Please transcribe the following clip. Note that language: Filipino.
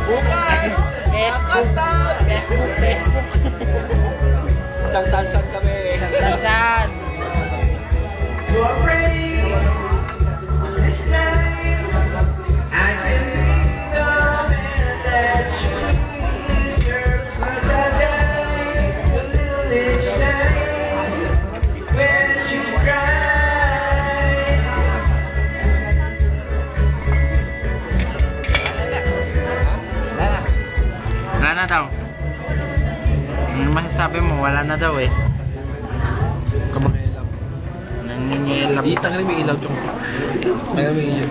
Bukas! Facebook. Isang tansan kami. Isang tansan. So I'm ready this night. I can think of it that she deserves was I die a little each night when she cries. Wala na daw. Ano masasabi mo? Wala na daw eh. Kamangailam. Nangingilam. Di, tanggalin mo yung ilaw, Chong. Tanggalin mo yung ilaw.